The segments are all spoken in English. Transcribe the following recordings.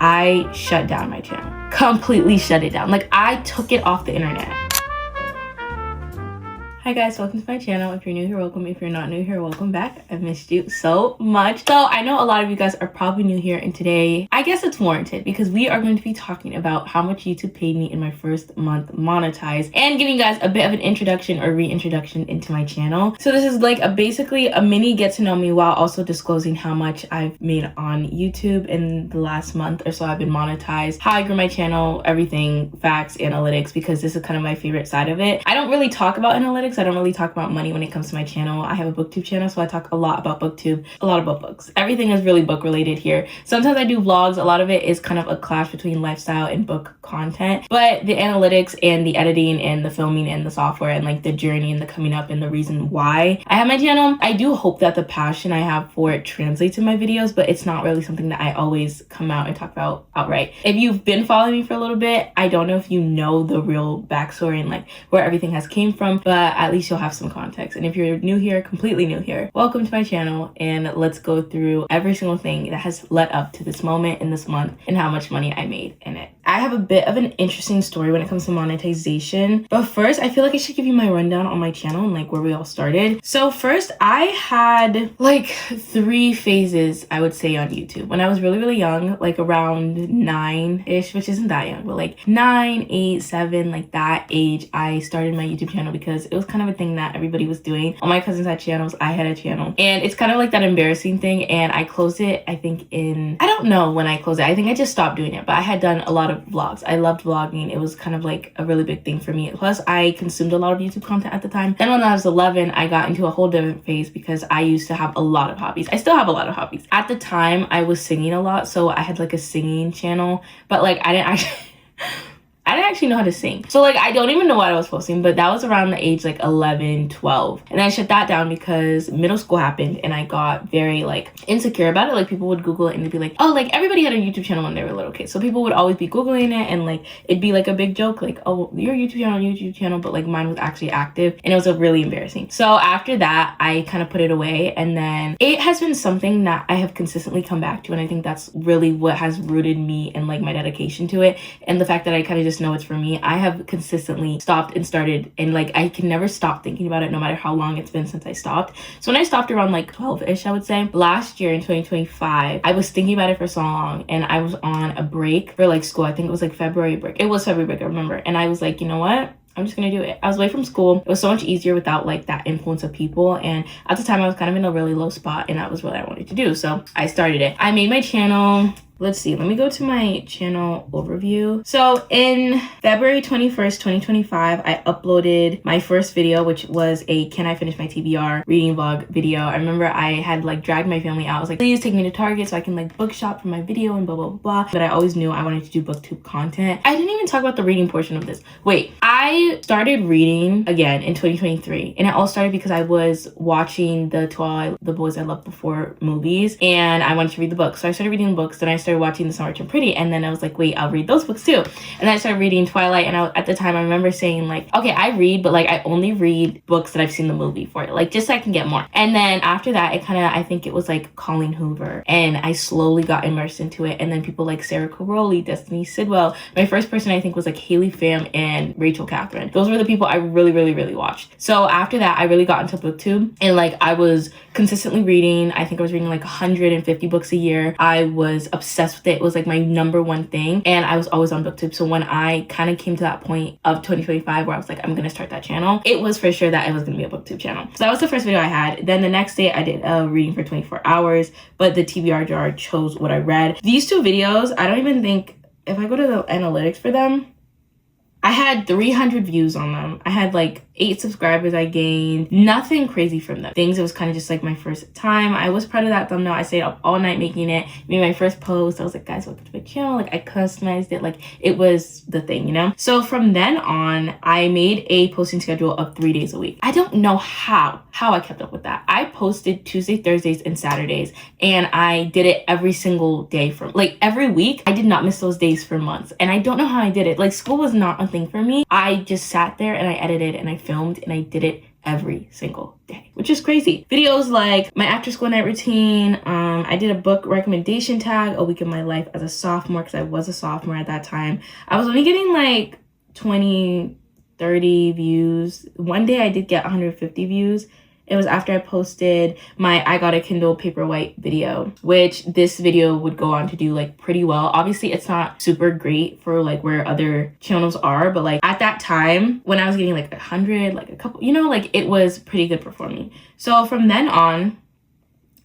I shut down my channel. Completely shut it down. Like, I took it off the internet. Hi guys, welcome to my channel. If you're new here, welcome. If you're not new here, welcome back. I've missed you so much. So I know a lot of you guys are probably new here, and today I guess it's warranted because we are going to be talking about how much YouTube paid me in my first month monetized and giving you guys a bit of an introduction or reintroduction into my channel. So this is like basically a mini get to know me while also disclosing how much I've made on YouTube in the last month or so I've been monetized, how I grew my channel, everything, facts, analytics, because this is kind of my favorite side of it. I don't really talk about analytics. I don't really talk about money when it comes to my channel. I have a booktube channel, so I talk a lot about booktube, a lot about books. Everything is really book related here. Sometimes I do vlogs. A lot of it is kind of a clash between lifestyle and book content, but the analytics and the editing and the filming and the software and like the journey and the coming up and the reason why I have my channel, I do hope that the passion I have for it translates in my videos, but it's not really something that I always come out and talk about outright. If you've been following me for a little bit, I don't know if you know the real backstory and like where everything has came from, but at least you'll have some context. And if you're new here, completely new here, welcome to my channel, and let's go through every single thing that has led up to this moment in this month and how much money I made in it. I have a bit of an interesting story when it comes to monetization, but first I feel like I should give you my rundown on my channel and like where we all started. So first, I had like 3 phases, I would say, on YouTube when I was really young, like around 9-ish, which isn't that young, but like 9, 8, 7, like that age. I started my YouTube channel because it was kind of a thing that everybody was doing. All my cousins had channels, I had a channel, and it's kind of like that embarrassing thing. And I closed it, I think I don't know when I closed it. I think I just stopped doing it, but I had done a lot of vlogs. I loved vlogging. It was kind of like a really big thing for me. Plus, I consumed a lot of YouTube content at the time. Then when I was 11, I got into a whole different phase because I used to have a lot of hobbies. I still have a lot of hobbies. At the time, I was singing a lot, so I had like a singing channel, but like I didn't actually know how to sing. So like, I don't even know what I was posting, but that was around the age like 11, 12. And I shut that down because middle school happened and I got very like insecure about it. Like people would Google it and they'd be like, oh, like everybody had a YouTube channel when they were little kids. So people would always be Googling it and like, it'd be like a big joke, like, oh, your YouTube channel, but like mine was actually active, and it was really embarrassing. So after that, I kind of put it away, and then it has been something that I have consistently come back to. And I think that's really what has rooted me and like my dedication to it. And the fact that I kind of just know it's for me. I have consistently stopped and started, and like I can never stop thinking about it no matter how long it's been since I stopped. So when I stopped around like 12-ish, I would say, last year in 2025, I was thinking about it for so long, and I was on a break for like school. I think it was like February break. It was February break, I remember. And I was like, you know what? I'm just gonna do it. I was away from school. It was so much easier without like that influence of people. And at the time I was kind of in a really low spot, and that was what I wanted to do. So I started it. I made my channel. Let's see, let me go to my channel overview. So in February 21st, 2025, I uploaded my first video, which was a Can I Finish My TBR reading vlog video. I remember I had like dragged my family out. I was like, please take me to Target so I can like bookshop for my video and blah, blah, blah. But I always knew I wanted to do booktube content. I didn't even talk about the reading portion of this. Wait, I started reading again in 2023. And it all started because I was watching the The Boys I Loved Before movies, and I wanted to read the books. So I started reading the books, then I started watching The Summer Turned Pretty, and then I was like, wait, I'll read those books too. And then I started reading Twilight, and at the time I remember saying like, okay, I read, but like I only read books that I've seen the movie for, like just so I can get more. And then after that, I think it was like Colleen Hoover, and I slowly got immersed into it. And then people like Sarah Caroli, Destiny Sidwell. My first person I think was like Haley Pham and Rachel Catherine. Those were the people I really watched. So after that, I really got into booktube, and like I was consistently reading. I think I was reading like 150 books a year. I was obsessed with it. It was like my #1 thing, and I was always on booktube. So when I kind of came to that point of 2025 where I was like, I'm gonna start that channel, it was for sure that it was gonna be a booktube channel. So that was the first video I had. Then the next day I did a reading for 24 hours, but the TBR jar chose what I read. These 2 videos, I don't even think, if I go to the analytics for them, I had 300 views on them. I had like 8 subscribers I gained. Nothing crazy from them. It was kind of just like my first time. I was proud of that thumbnail. I stayed up all night making it. Made my first post. I was like, guys, welcome to my channel. Like I customized it. Like it was the thing, you know? So from then on, I made a posting schedule of 3 days a week. I don't know how I kept up with that. I posted Tuesday, Thursdays, and Saturdays, and I did it every single day from like every week. I did not miss those days for months, and I don't know how I did it. Like school was not a thing for me. I just sat there and I edited and I filmed and I did it every single day, which is crazy. Videos like my after school night routine. I did a book recommendation tag, a week of my life as a sophomore, because I was a sophomore at that time. I was only getting like 20, 30 views. One day I did get 150 views. It was after I posted my I got a Kindle Paperwhite video, which this video would go on to do like pretty well. Obviously, it's not super great for like where other channels are, but like at that time when I was getting like 100, like a couple, you know, like it was pretty good performing. So from then on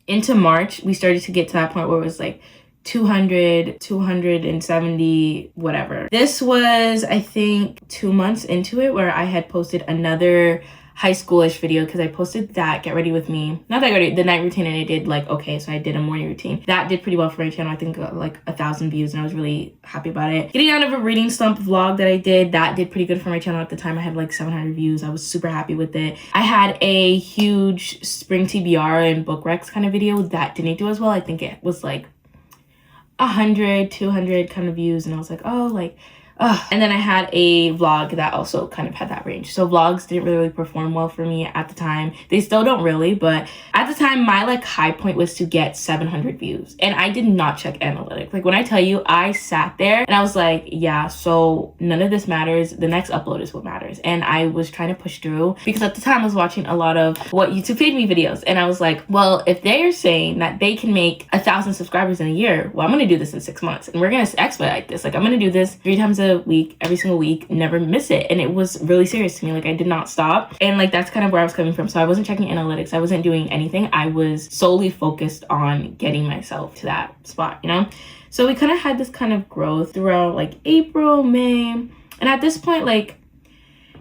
into March, we started to get to that point where it was like 200, 270, whatever. This was, I think, 2 months into it where I had posted another high schoolish video, because I posted that Get Ready With Me, not that ready, the night routine, and I did like okay, so I did a morning routine that did pretty well for my channel. I think got like 1,000 views, and I was really happy about it. Getting out of a reading slump vlog that I did, that did pretty good for my channel at the time. I had like 700 views. I was super happy with it. I had a huge spring TBR and book recs kind of video that didn't do as well. I think it was like 100, 200 kind of views, and I was like, oh, like, and then I had a vlog that also kind of had that range. So vlogs didn't really perform well for me at the time. They still don't really, but at the time my like high point was to get 700 views, and I did not check analytics. Like when I tell you, I sat there and I was like, yeah, so none of this matters. The next upload is what matters. And I was trying to push through, because at the time I was watching a lot of what YouTube paid me videos, and I was like, well, if they are saying that they can make 1,000 subscribers in a year, well, I'm gonna do this in 6 months, and we're gonna expedite this. Like I'm gonna do this 3 times a week, every single week, never miss it. And it was really serious to me. Like I did not stop, and like that's kind of where I was coming from. So I wasn't checking analytics, I wasn't doing anything. I was solely focused on getting myself to that spot, you know. So we kind of had this kind of growth throughout like April, May, and at this point, like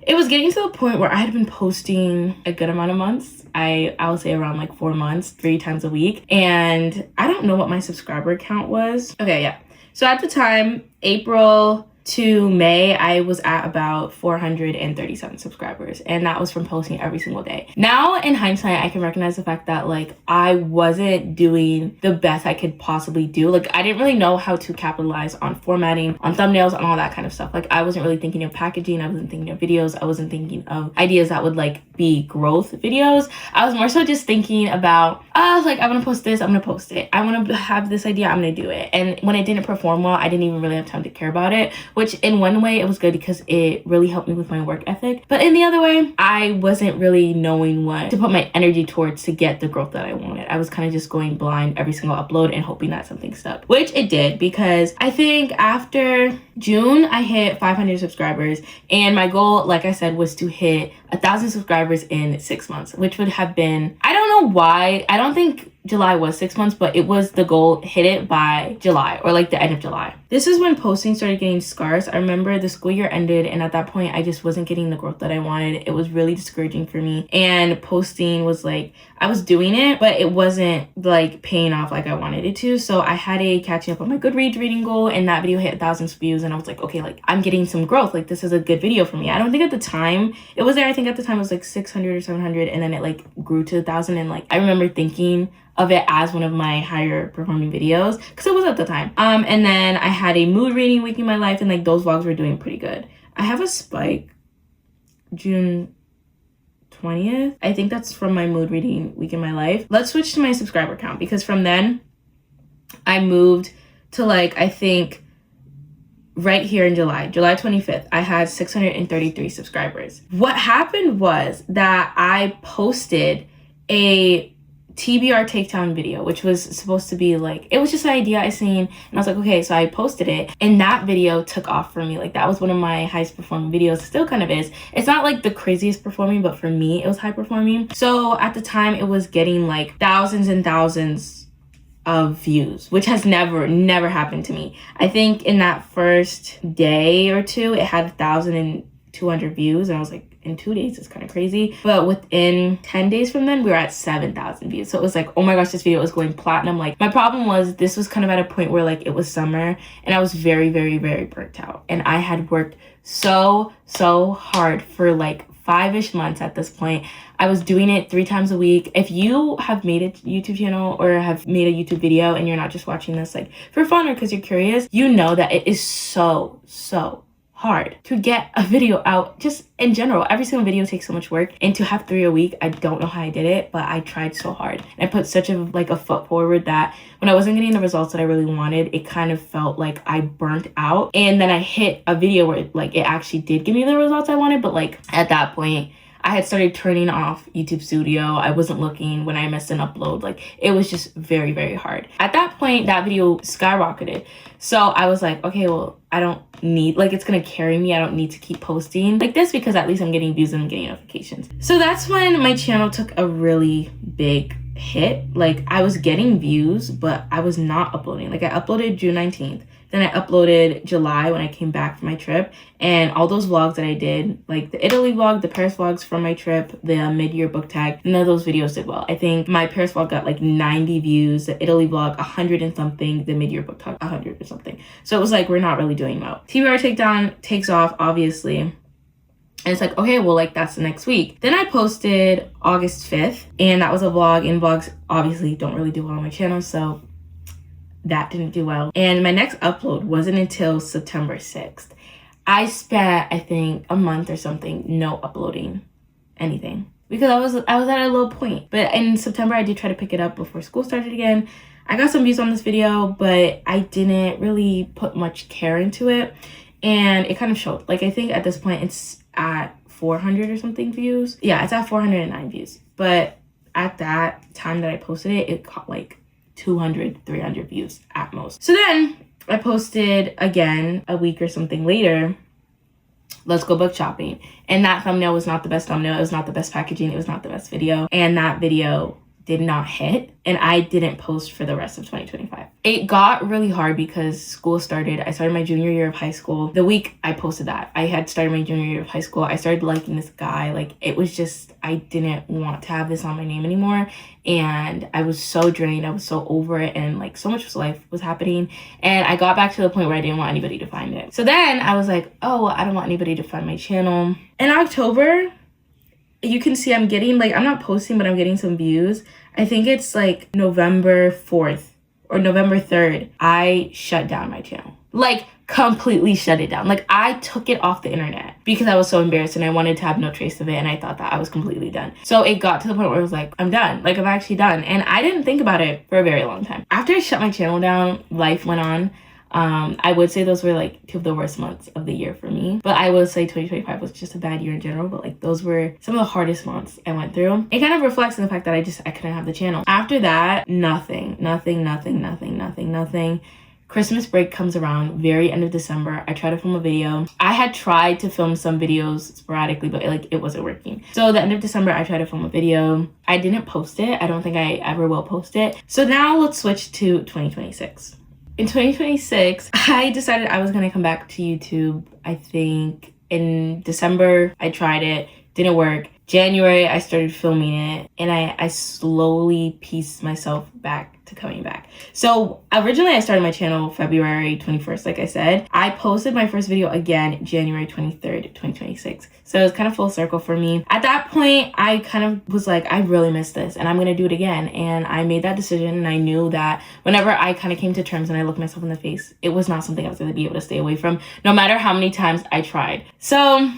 it was getting to the point where I had been posting a good amount of months. I'll say around like 4 months, 3 times a week. And I don't know what my subscriber count was. Okay, yeah. So at the time, April to May, I was at about 437 subscribers, and that was from posting every single day. Now in hindsight, I can recognize the fact that like I wasn't doing the best I could possibly do. Like I didn't really know how to capitalize on formatting, on thumbnails, on all that kind of stuff. Like I wasn't really thinking of packaging, I wasn't thinking of videos, I wasn't thinking of ideas that would like be growth videos. I was more so just thinking about like I want to post this, I'm gonna post it. I want to have this idea, I'm gonna do it. And when it didn't perform well, I didn't even really have time to care about it, which in one way it was good because it really helped me with my work ethic. But in the other way, I wasn't really knowing what to put my energy towards to get the growth that I wanted. I was kind of just going blind every single upload and hoping that something stuck, which it did, because I think after June, I hit 500 subscribers, and my goal, like I said, was to hit 1,000 subscribers in 6 months, which would have been, I don't know why, I don't think July was 6 months, but it was the goal, hit it by July or like the end of July. This is when posting started getting scarce. I remember the school year ended, and at that point I just wasn't getting the growth that I wanted. It was really discouraging for me, and posting was like, I was doing it, but it wasn't like paying off like I wanted it to. So I had a catching up on my Goodreads reading goal, and that video hit 1,000 views, and I was like, okay, like I'm getting some growth, like this is a good video for me. I don't think at the time it was there. I think at the time it was like 600 or 700, and then it like grew to 1,000, and like I remember thinking of it as one of my higher performing videos, because it was at the time. And then I had a mood reading week in my life, and like those vlogs were doing pretty good. I have a spike June 20th. I think that's from my mood reading week in my life. Let's switch to my subscriber count, because from then I moved to like, I think right here in July 25th, I had 633 subscribers. What happened was that I posted a TBR takedown video, which was supposed to be like, it was just an idea I seen, and I was like, okay, so I posted it, and that video took off for me. Like that was one of my highest performing videos, still kind of is. It's not like the craziest performing, but for me it was high performing. So at the time it was getting like thousands and thousands of views, which has never happened to me. I think in that first day or two it had 1,200 views, and I was like, in 2 days, it's kind of crazy. But within 10 days from then, we were at 7,000 views. So it was like, oh my gosh, this video was going platinum. Like my problem was, this was kind of at a point where like it was summer, and I was very burnt out. And I had worked so hard for like 5-ish months at this point. I was doing it 3 times a week. If you have made a YouTube channel or have made a YouTube video and you're not just watching this like for fun or because you're curious, you know that it is so hard to get a video out. Just in general, every single video takes so much work, and to have 3 a week, I don't know how I did it, but I tried so hard. And I put such a foot forward that when I wasn't getting the results that I really wanted, it kind of felt like I burnt out. And then I hit a video where it actually did give me the results I wanted, but at that point I had started turning off YouTube Studio. I wasn't looking when I missed an upload. It was just very, very hard. At that point, that video skyrocketed. So I was like, okay, well, I don't need, it's gonna carry me. I don't need to keep posting like this because at least I'm getting views and I'm getting notifications. So that's when my channel took a really big hit. I was getting views, but I was not uploading. I uploaded June 19th. Then I uploaded July when I came back from my trip, and all those vlogs that I did, the Italy vlog, the Paris vlogs from my trip, the mid-year book tag, none of those videos did well. I think my Paris vlog got 90 views, the Italy vlog 100 and something, the mid-year book tag 100 or something. So it was we're not really doing well. TBR takedown takes off, obviously. And it's okay, well, that's the next week. Then I posted August 5th, and that was a vlog, and vlogs obviously don't really do well on my channel, so that didn't do well. And my next upload wasn't until September 6th. I spent, I think, a month or something no uploading anything because I was at a low point. But in September, I did try to pick it up before school started again. I got some views on this video, but I didn't really put much care into it, and it kind of showed. I think at this point it's at 400 or something views. Yeah, it's at 409 views. But at that time that I posted it, it caught 200, 300 views at most. So then I posted again a week or something later, let's go book shopping. And that thumbnail was not the best thumbnail. It was not the best packaging. It was not the best video. And that video did not hit, and I didn't post for the rest of 2025. It got really hard because school started. I started my junior year of high school. The week I posted that, I had started my junior year of high school. I started liking this guy. It was just, I didn't want to have this on my name anymore. And I was so drained. I was so over it. And so much life was happening. And I got back to the point where I didn't want anybody to find it. So then I was like, oh, I don't want anybody to find my channel. In October, you can see I'm getting, I'm not posting, but I'm getting some views. I think it's November 4th or November 3rd. I shut down my channel. Completely shut it down. I took it off the internet because I was so embarrassed and I wanted to have no trace of it, and I thought that I was completely done. So it got to the point where I was I'm done. I'm actually done. And I didn't think about it for a very long time. After I shut my channel down, life went on. I would say those were 2 of the worst months of the year for me. But I would say 2025 was just a bad year in general. But those were some of the hardest months I went through. It kind of reflects in the fact that I couldn't have the channel. After that, nothing. Christmas break comes around, very end of December. I tried to film a video. I had tried to film some videos sporadically, but it wasn't working. So the end of December, I tried to film a video. I didn't post it. I don't think I ever will post it. So now let's switch to 2026. In 2026, I decided I was going to come back to YouTube. I think in December, I tried it. Didn't work. January, I started filming it, and I slowly pieced myself back to coming back. So originally I started my channel February 21st, like I said. I posted my first video again January 23rd, 2026. So it was kind of full circle for me. At that point, I kind of was I really miss this and I'm going to do it again. And I made that decision, and I knew that whenever I kind of came to terms and I looked myself in the face, it was not something I was going to be able to stay away from, no matter how many times I tried. So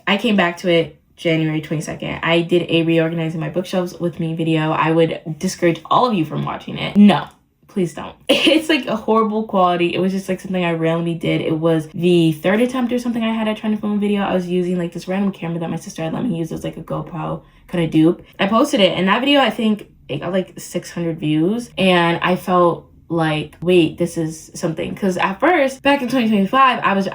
I came back to it January 22nd. I did a reorganizing my bookshelves with me video. I would discourage all of you from watching it. No, please don't. It's a horrible quality. It was just something I randomly did. It was the 3rd attempt or something I had at trying to film a video. I was using this random camera that my sister had let me use as a GoPro kind of dupe. I posted it, and that video, I think it got 600 views, and I felt wait, this is something. Because at first, back in 2025, I was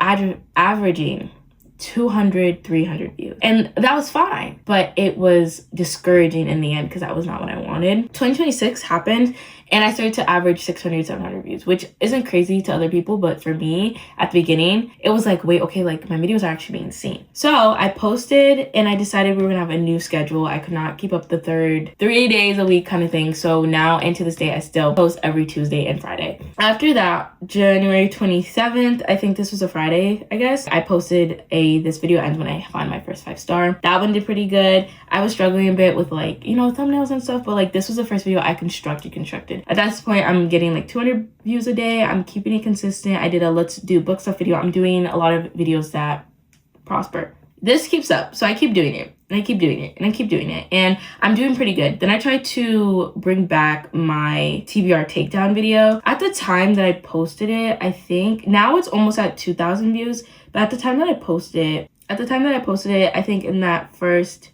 averaging 200, 300 views. And that was fine, but it was discouraging in the end because that was not what I wanted. 2026 happened, and I started to average 600, 700 views, which isn't crazy to other people, but for me at the beginning, it was wait, okay, my videos are actually being seen. So I posted, and I decided we were gonna have a new schedule. I could not keep up the 3 days a week kind of thing. So now, and to this day, I still post every Tuesday and Friday. After that, January 27th, I think this was a Friday, I guess, I posted this video ends when I find my first 5-star. That one did pretty good. I was struggling a bit with thumbnails and stuff, but this was the first video I constructed expected. At this point, I'm getting like 200 views a day. I'm keeping it consistent. I did a let's do book stuff video. I'm doing a lot of videos that prosper. This keeps up, so I keep doing it, and I keep doing it, and I keep doing it, and I'm doing pretty good. Then I tried to bring back my TBR takedown video. At the time that I posted it, I think now it's almost at 2,000 views, but at the time that I posted it, I think in that first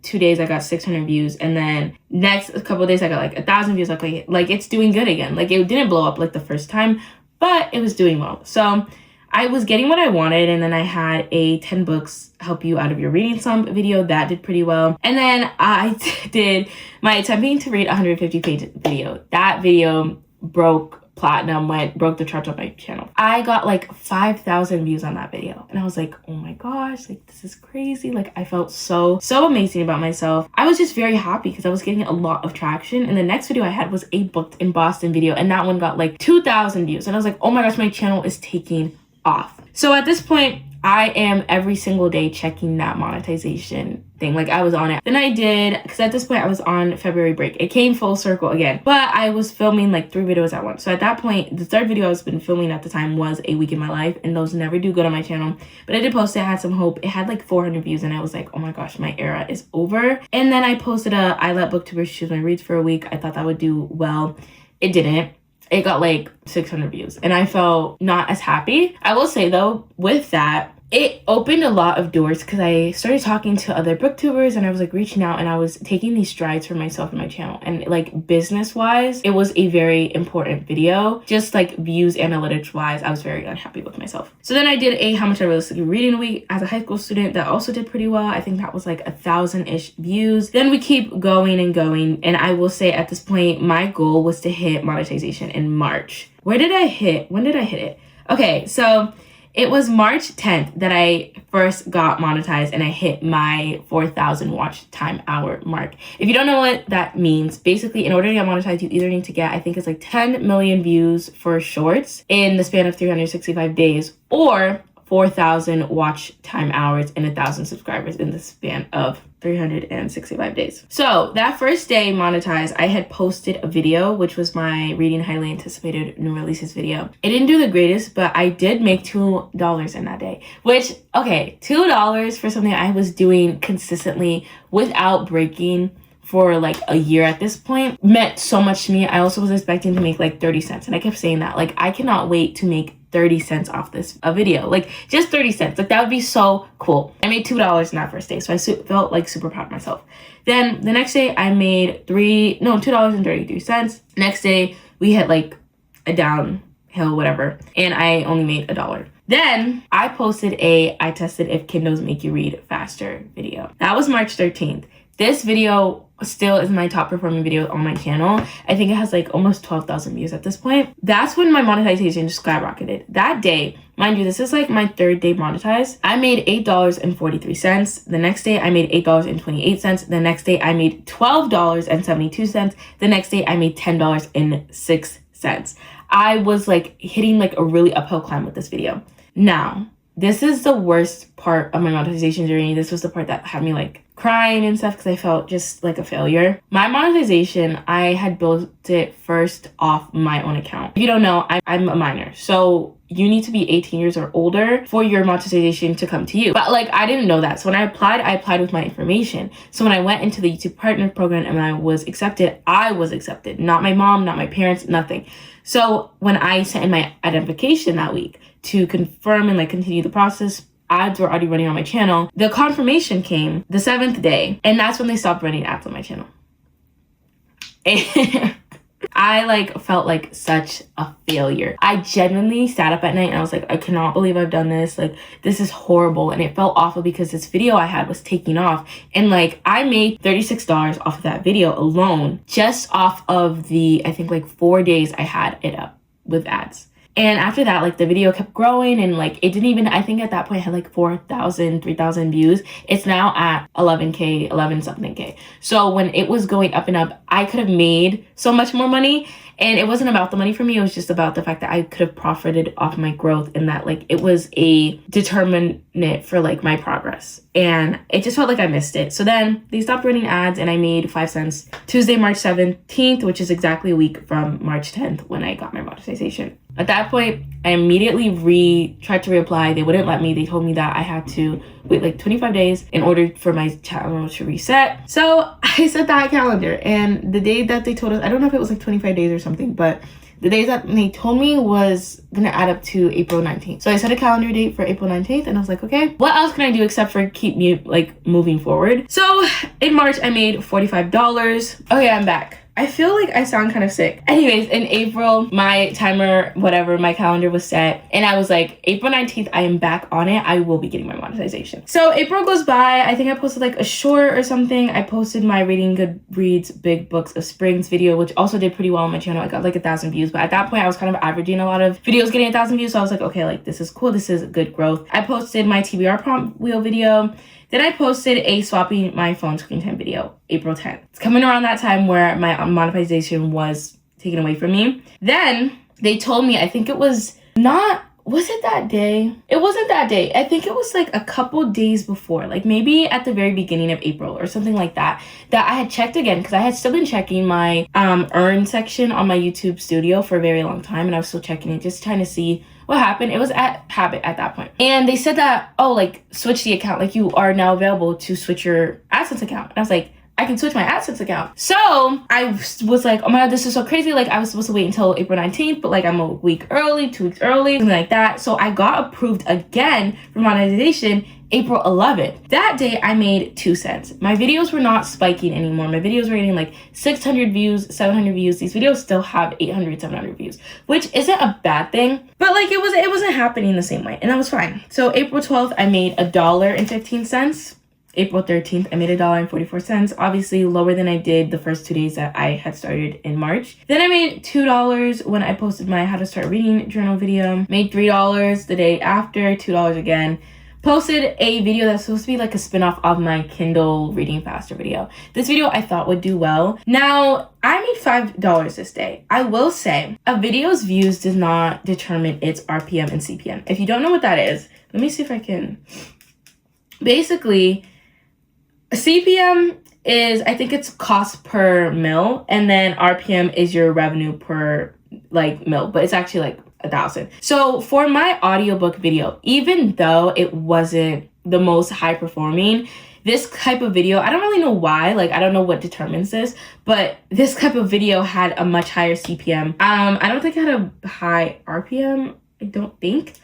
2 days I got 600 views, and then next couple of days I got like 1,000 views. Like it's doing good again. Like it didn't blow up like the first time, but it was doing well. So I was getting what I wanted, and then I had a 10 books help you out of your reading slump video that did pretty well. And then I did my attempting to read 150 page video. That video broke platinum, broke the charts on my channel. I got like 5,000 views on that video, and I was like, oh my gosh, like this is crazy. Like I felt so amazing about myself. I was just very happy because I was getting a lot of traction. And the next video I had was a booked in Boston video, and that one got like 2,000 views, and I was like, oh my gosh, my channel is taking off. So at this point, I am every single day checking that monetization thing. Like I was on it. Then I did, because at this point I was on February break. It came full circle again, but I was filming like 3 videos at once. So at that point, the third video I was been filming at the time was A Week in My Life, and those never do good on my channel. But I did post it, I had some hope. It had like 400 views, and I was like, oh my gosh, my era is over. And then I posted I let booktubers choose my reads for a week. I thought that would do well. It didn't. It got like 600 views, and I felt not as happy. I will say though, with that, it opened a lot of doors because I started talking to other booktubers, and I was like reaching out, and I was taking these strides for myself and my channel. And like business wise, it was a very important video. Just like views analytics wise, I was very unhappy with myself. So then I did a how much I realistically read in a week as a high school student. That also did pretty well. I think that was like 1,000-ish views. Then we keep going and going. And I will say at this point, my goal was to hit monetization in March. When did I hit it? Okay, so it was March 10th that I first got monetized, and I hit my 4,000 watch time hour mark. If you don't know what that means, basically in order to get monetized, you either need to get, I think it's like 10 million views for shorts in the span of 365 days, or 4,000 watch time hours and 1,000 subscribers in the span of 365 days. So that first day monetized, I had posted a video, which was my reading highly anticipated new releases video. It didn't do the greatest, but I did make $2 in that day, which, okay, $2 for something I was doing consistently without breaking for like a year at this point meant so much to me. I also was expecting to make like 30 cents, and I kept saying that, like, I cannot wait to make 30 cents off this video, like just 30 cents. Like that would be so cool. I made $2 in that first day, so I felt like super proud of myself. Then the next day I made $2.33. Next day we hit like a downhill, whatever, and I only made $1. Then I posted I tested if Kindles make you read faster video. That was March 13th. This video still is my top performing video on my channel. I think it has like almost 12,000 views at this point. That's when my monetization just skyrocketed. That day, mind you, this is like my third day monetized. I made $8.43. The next day I made $8.28. The next day I made $12.72. The next day I made $10.06. I was like hitting like a really uphill climb with this video. Now, this is the worst part of my monetization journey. This was the part that had me like crying and stuff because I felt just like a failure. My monetization, I had built it first off my own account. If you don't know, I'm a minor, so you need to be 18 years or older for your monetization to come to you. But like, I didn't know that. So when I applied with my information. So when I went into the YouTube Partner Program and I was accepted, not my mom, not my parents, nothing. So when I sent in my identification that week to confirm and like continue the process, ads were already running on my channel. The confirmation came the 7th day, and that's when they stopped running ads on my channel. And I like felt like such a failure. I genuinely sat up at night and I was like, I cannot believe I've done this. Like, this is horrible. And it felt awful because this video I had was taking off. And like, I made $36 off of that video alone, just off of the, I think like 4 days I had it up with ads. And after that, like the video kept growing, and like it didn't even, I think at that point it had like 4,000, 3,000 views. It's now at 11 something K. So when it was going up and up, I could have made so much more money. And it wasn't about the money for me. It was just about the fact that I could have profited off my growth, and that like it was a determinant for like my progress. And it just felt like I missed it. So then they stopped running ads and I made 5 cents Tuesday, March 17th, which is exactly a week from March 10th when I got my monetization. At that point, I immediately tried to reapply. They wouldn't let me. They told me that I had to wait like 25 days in order for my channel to reset. So I set that calendar, and the day that they told us, I don't know if it was like 25 days or something, but the days that they told me was gonna add up to April 19th. So I set a calendar date for April 19th, and I was like, okay, what else can I do except for keep me like moving forward? So in March, I made $45. Okay, I'm back. I feel like I sound kind of sick. Anyways, in April, my timer, whatever, my calendar was set. And I was like, April 19th, I am back on it. I will be getting my monetization. So April goes by. I think I posted like a short or something. I posted my Reading Goodreads Big Books of Springs video, which also did pretty well on my channel. I got like 1,000 views. But at that point, I was kind of averaging a lot of videos getting 1,000 views. So I was like, okay, like this is cool. This is good growth. I posted my TBR prompt wheel video. Then I posted a swapping my phone screen time video, April 10th. It's coming around that time where my monetization was taken away from me. Then they told me, I think it was was it that day? It wasn't that day. I think it was like a couple days before, like maybe at the very beginning of April or something like that, that I had checked again, because I had still been checking my earn section on my YouTube studio for a very long time, and I was still checking it, just trying to see what happened. It was at habit at that point. And they said that, oh, like switch the account, like you are now available to switch your AdSense account. And I was like, I can switch my AdSense account. So I was like, oh my God, this is so crazy. Like I was supposed to wait until April 19th, but like I'm a week early, 2 weeks early, something like that. So I got approved again for monetization April 11th. That day I made 2 cents. My videos were not spiking anymore. My videos were getting like 600 views, 700 views. These videos still have 800, 700 views, which isn't a bad thing, but like it wasn't happening the same way, and that was fine. So April 12th, I made $1.15. April 13th, I made $1.44. Obviously lower than I did the first 2 days that I had started in March. Then I made $2 when I posted my How to Start Reading journal video. Made $3 the day after, $2 again. Posted a video that's supposed to be like a spin-off of my Kindle Reading Faster video. This video I thought would do well. Now, I made $5 this day. I will say, a video's views does not determine its RPM and CPM. If you don't know what that is, let me see if I can. Basically, CPM is, I think it's cost per mil, and then RPM is your revenue per like mil, but it's actually like 1,000. So for my audiobook video, even though it wasn't the most high performing, this type of video, I don't really know why, like I don't know what determines this, but this type of video had a much higher CPM. I don't think it had a high RPM, I don't think.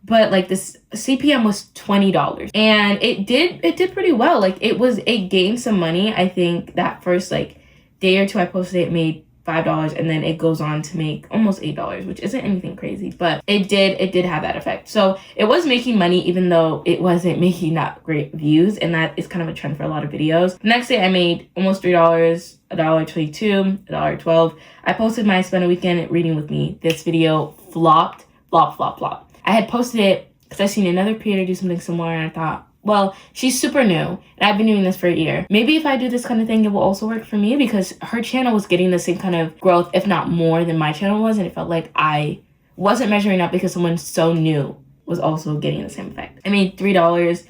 But like this CPM was $20, and it did pretty well. Like it gained some money. I think that first like day or two I posted it made $5, and then it goes on to make almost $8, which isn't anything crazy, but it did have that effect. So it was making money even though it wasn't making that great views, and that is kind of a trend for a lot of videos. The next day I made almost $3, $1.22, $1.12. I posted my Spend a Weekend Reading with Me. This video flopped, flop. I had posted it because I seen another creator do something similar, and I thought, well, she's super new and I've been doing this for a year. Maybe if I do this kind of thing, it will also work for me, because her channel was getting the same kind of growth, if not more, than my channel was. And it felt like I wasn't measuring up because someone so new was also getting the same effect. I made $3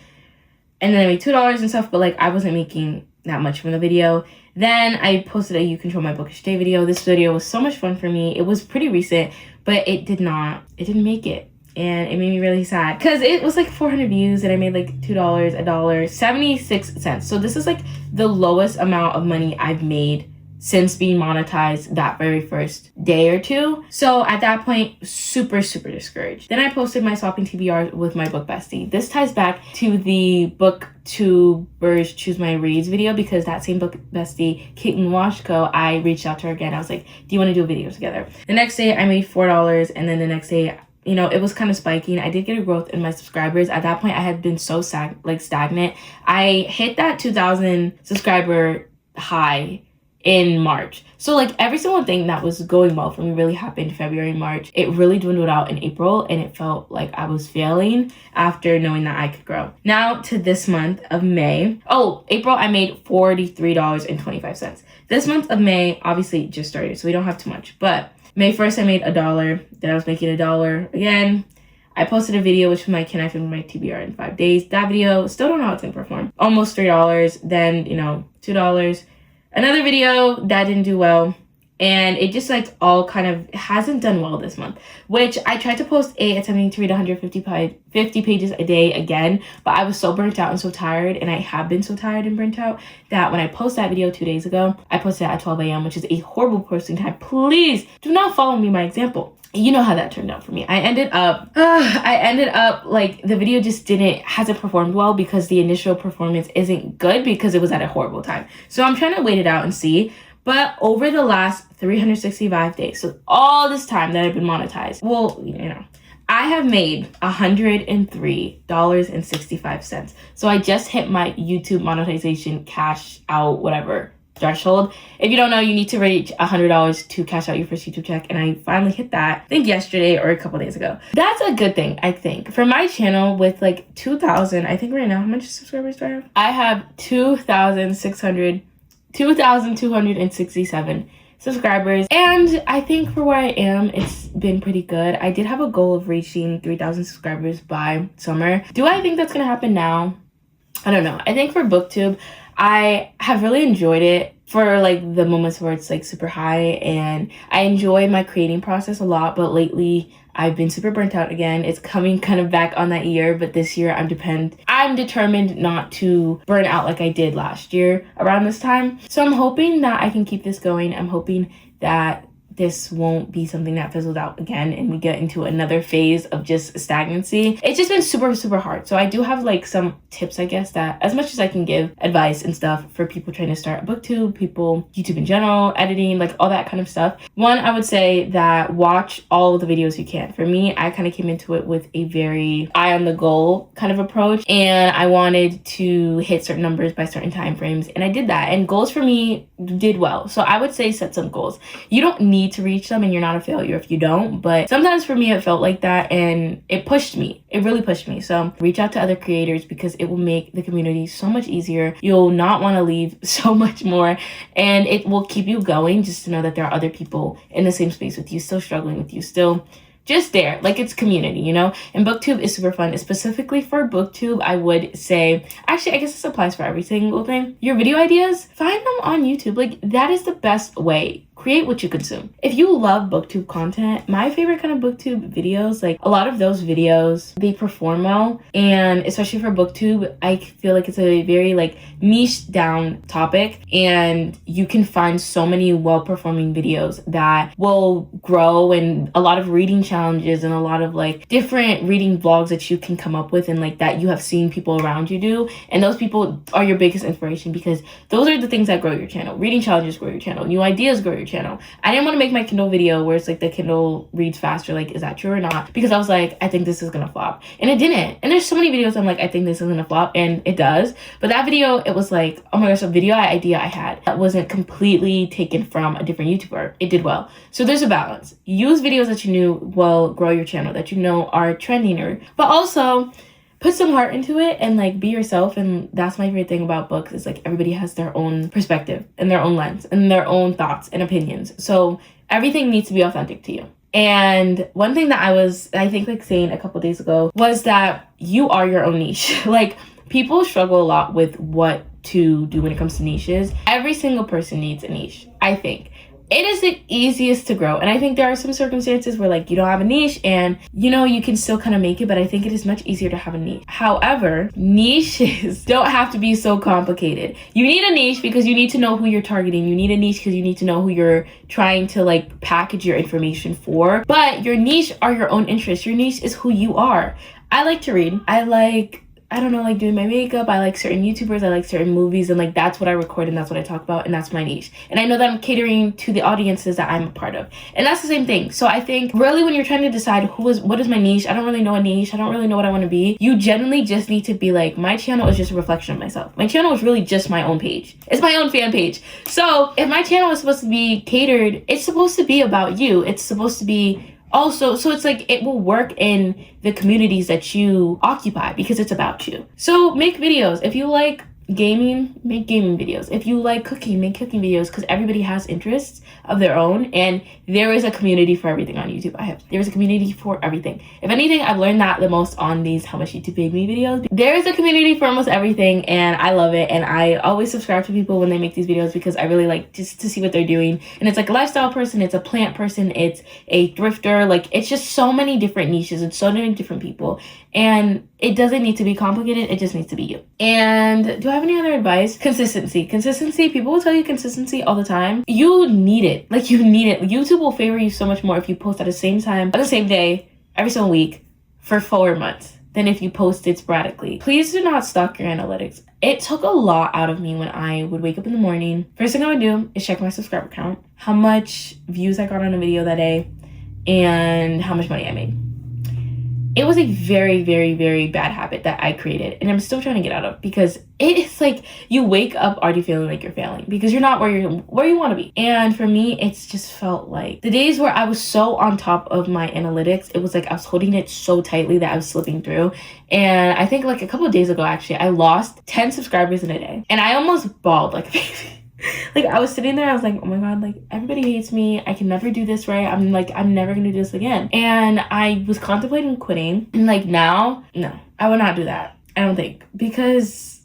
and then I made $2 and stuff, but like I wasn't making that much from the video. Then I posted a You Control My Bookish Day video. This video was so much fun for me. It was pretty recent, but it didn't make it. And it made me really sad because it was like 400 views and I made like $2, $1.76. So this is like the lowest amount of money I've made since being monetized that very first day or two. So at that point, super discouraged. Then I posted my swapping TBR with my book bestie. This ties back to the booktubers choose my reads video, because that same book bestie, Caitlin Washko, I reached out to her again. I was like, do you want to do a video together? The next day I made $4, and then the next day, you know, it was kind of spiking. I did get a growth in my subscribers. At that point, I had been so stagnant. I hit that 2,000 subscriber high in March. So like every single thing that was going well for me really happened February, March. It really dwindled out in April, and it felt like I was failing after knowing that I could grow. Now to this month of May. Oh, April, I made $43.25. This month of May obviously just started, so we don't have too much, but May 1st, I made $1. Then I was making $1 again. I posted a video, which my can I film my TBR in 5 days. That video, still don't know how it's gonna perform. Almost $3. Then, $2. Another video that didn't do well. And it just like all kind of hasn't done well this month, which I tried to post attempting to read 150 pages a day again, but I was so burnt out and so tired, and I have been so tired and burnt out that when I posted that video 2 days ago, I posted it at 12 a.m., which is a horrible posting time. Please do not follow me my example. You know how that turned out for me. I ended up like the video just hasn't performed well because the initial performance isn't good because it was at a horrible time. So I'm trying to wait it out and see. But over the last 365 days, so all this time that I've been monetized, well, I have made $103.65. So I just hit my YouTube monetization cash out, whatever, threshold. If you don't know, you need to reach $100 to cash out your first YouTube check. And I finally hit that, I think yesterday or a couple days ago. That's a good thing, I think. For my channel with like 2,000, I think right now, how much subscribers do I have? I have 2,267 subscribers, and I think for where I am, it's been pretty good. I did have a goal of reaching 3,000 subscribers by summer. Do I think that's gonna happen now? I don't know. I think for BookTube, I have really enjoyed it for like the moments where it's like super high, and I enjoy my creating process a lot, but lately I've been super burnt out again. It's coming kind of back on that year, but this year I'm determined not to burn out like I did last year around this time. So I'm hoping that I can keep this going. I'm hoping that this won't be something that fizzles out again and we get into another phase of just stagnancy. It's just been super, super hard. So I do have like some tips, I guess, that as much as I can give advice and stuff for people trying to start BookTube, YouTube in general, editing, like all that kind of stuff. One, I would say that watch all of the videos you can. For me, I kind of came into it with a very eye on the goal kind of approach, and I wanted to hit certain numbers by certain time frames, and I did that. And goals for me did well. So I would say set some goals. You don't need to reach them, and you're not a failure if you don't, but sometimes for me it felt like that, and it pushed me. It really pushed me. So reach out to other creators because it will make the community so much easier. You'll not want to leave so much more, and it will keep you going just to know that there are other people in the same space with you, still struggling with you, still just there. Like, it's community, and BookTube is super fun. Specifically for BookTube, I would say, actually, I guess this applies for every single thing. Your video ideas, find them on YouTube. Like, that is the best way. Create what you consume. If you love BookTube content, my favorite kind of BookTube videos, like a lot of those videos, they perform well. And especially for BookTube, I feel like it's a very like niche down topic, and you can find so many well-performing videos that will grow, and a lot of reading challenges and a lot of like different reading vlogs that you can come up with, and like that you have seen people around you do. And those people are your biggest inspiration because those are the things that grow your channel. Reading challenges grow your channel. New ideas grow your channel. I didn't want to make my Kindle video where it's like the Kindle reads faster. Like, is that true or not? Because I was like, I think this is gonna flop, and it didn't. And there's so many videos I'm like, I think this is gonna flop, and it does. But that video, it was like, oh my gosh, a video idea I had that wasn't completely taken from a different YouTuber. It did well. So there's a balance. Use videos that you knew will grow your channel, that you know are trending, but also put some heart into it and like be yourself. And that's my favorite thing about books, is like everybody has their own perspective and their own lens and their own thoughts and opinions. So everything needs to be authentic to you. And one thing that I think like saying a couple days ago was that you are your own niche. Like, people struggle a lot with what to do when it comes to niches. Every single person needs a niche, I think. It is the easiest to grow. And I think there are some circumstances where like you don't have a niche and you can still kind of make it, but I think it is much easier to have a niche. However, niches don't have to be so complicated. You need a niche because you need to know who you're targeting. You need a niche because you need to know who you're trying to like package your information for. But your niche are your own interests. Your niche is who you are. I like to read. I don't know, like doing my makeup. I like certain YouTubers, I like certain movies, and like that's what I record and that's what I talk about, and that's my niche. And I know that I'm catering to the audiences that I'm a part of. And that's the same thing. So I think really when you're trying to decide what is my niche, I don't really know a niche, I don't really know what I want to be, you generally just need to be like, my channel is just a reflection of myself. My channel is really just my own page. It's my own fan page. So if my channel is supposed to be catered, it's supposed to be about you. It's supposed to be also, so it's like it will work in the communities that you occupy because it's about you. So make videos. If you like gaming, make gaming videos. If you like cooking, make cooking videos, because everybody has interests of their own, and there is a community for everything on YouTube. There's a community for everything. If anything, I've learned that the most on these How Much YouTube Paid Me videos. There is a community for almost everything, and I love it. And I always subscribe to people when they make these videos, because I really like just to see what they're doing. And it's like a lifestyle person, it's a plant person, it's a thrifter, like it's just so many different niches and so many different people. And it doesn't need to be complicated, it just needs to be you. And do I have any other advice? Consistency. People will tell you consistency all the time. You need it. Like, you need it. YouTube will favor you so much more if you post at the same time, on the same day, every single week, for 4 months, than if you posted sporadically. Please do not stalk your analytics. It took a lot out of me when I would wake up in the morning. First thing I would do is check my subscriber count, how much views I got on a video that day, and how much money I made. It was a very, very, very bad habit that I created, and I'm still trying to get out of, because it's like you wake up already feeling like you're failing because you're not where you want to be. And for me, it's just felt like the days where I was so on top of my analytics, it was like I was holding it so tightly that I was slipping through. And I think like a couple of days ago, actually, I lost 10 subscribers in a day, and I almost bawled like a baby. Like, I was sitting there, I was like, oh my god, like, everybody hates me, I can never do this right, I'm never gonna do this again. And I was contemplating quitting, and like now, no, I would not do that, I don't think, because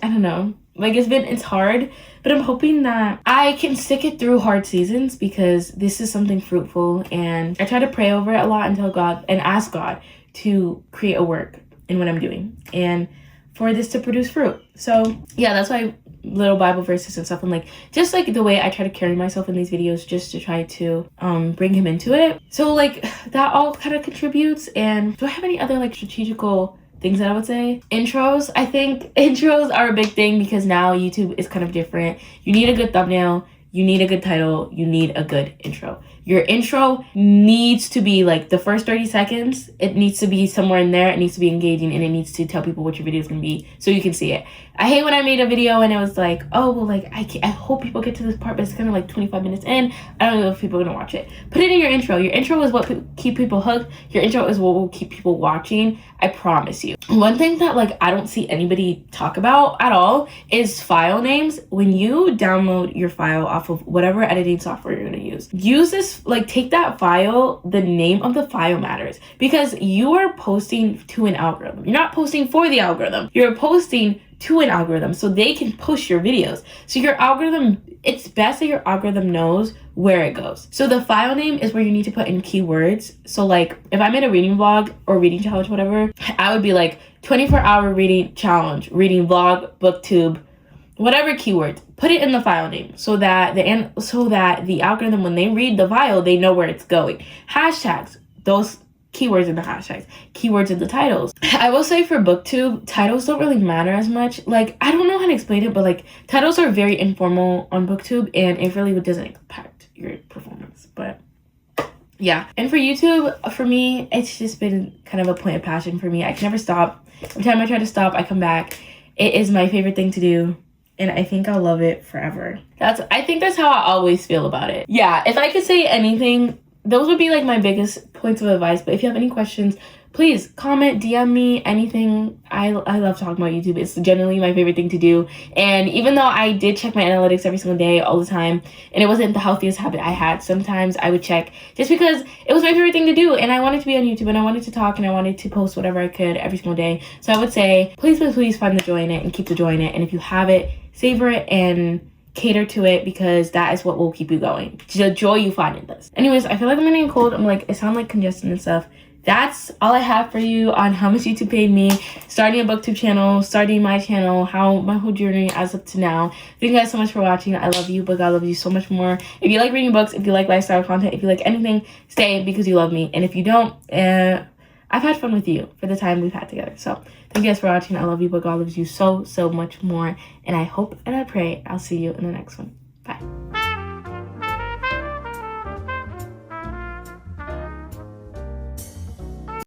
I don't know, like, it's hard, but I'm hoping that I can stick it through hard seasons, because this is something fruitful, and I try to pray over it a lot and tell God and ask God to create a work in what I'm doing and for this to produce fruit. So yeah, that's why little Bible verses and stuff, and like just like the way I try to carry myself in these videos, just to try to bring him into it. So like that all kind of contributes. And do I have any other like strategical things that I would say? Intros. I think intros are a big thing, because now YouTube is kind of different. You need a good thumbnail, you need a good title, you need a good intro. Your intro needs to be like the first 30 seconds. It needs to be somewhere in there. It needs to be engaging, and it needs to tell people what your video is going to be so you can see it. I hate when I made a video and it was like, oh, well, like, I hope people get to this part, but it's kind of like 25 minutes in. I don't know if people are going to watch it. Put it in your intro. Your intro is what keep people hooked. Your intro is what will keep people watching. I promise you. One thing that like I don't see anybody talk about at all is file names. When you download your file off of whatever editing software you're going to use this, like, take that file. The name of the file matters, because you are posting to an algorithm. You're not posting for the algorithm. You're posting to an algorithm so they can push your videos. So your algorithm, it's best that your algorithm knows where it goes. So the file name is where you need to put in keywords. So like if I made a reading vlog or reading challenge, whatever, I would be like 24-hour reading challenge, reading vlog, booktube, whatever keywords. Put it in the file name so that the algorithm, when they read the file, they know where it's going. Hashtags, those keywords in the hashtags, keywords in the titles. I will say for booktube, titles don't really matter as much. Like, I don't know how to explain it, but like titles are very informal on booktube, and it really doesn't impact your performance. But yeah, and for YouTube, for me, it's just been kind of a point of passion for me. I can never stop. Every time I try to stop, I come back. It is my favorite thing to do, and I think I'll love it forever. I think that's how I always feel about it. Yeah, if I could say anything, those would be like my biggest points of advice. But if you have any questions, please comment, DM me, anything. I love talking about YouTube. It's generally my favorite thing to do. And even though I did check my analytics every single day, all the time, and it wasn't the healthiest habit I had, sometimes I would check just because it was my favorite thing to do. And I wanted to be on YouTube, and I wanted to talk, and I wanted to post whatever I could every single day. So I would say, please, please, please find the joy in it and keep the joy in it. And if you have it, savor it and cater to it, because that is what will keep you going. The joy you find in this. Anyways, I feel like I'm getting cold. I'm like, it sounds like congested and stuff. That's all I have for you on how much YouTube paid me, starting a booktube channel, starting my channel, how my whole journey as up to now. Thank you guys so much for watching. I love you, but God loves you so much more. If you like reading books, if you like lifestyle content, if you like anything, stay because you love me. And if you don't, I've had fun with you for the time we've had together. So thank you guys for watching. I love you, but God loves you so, so much more. And I hope and I pray I'll see you in the next one. Bye.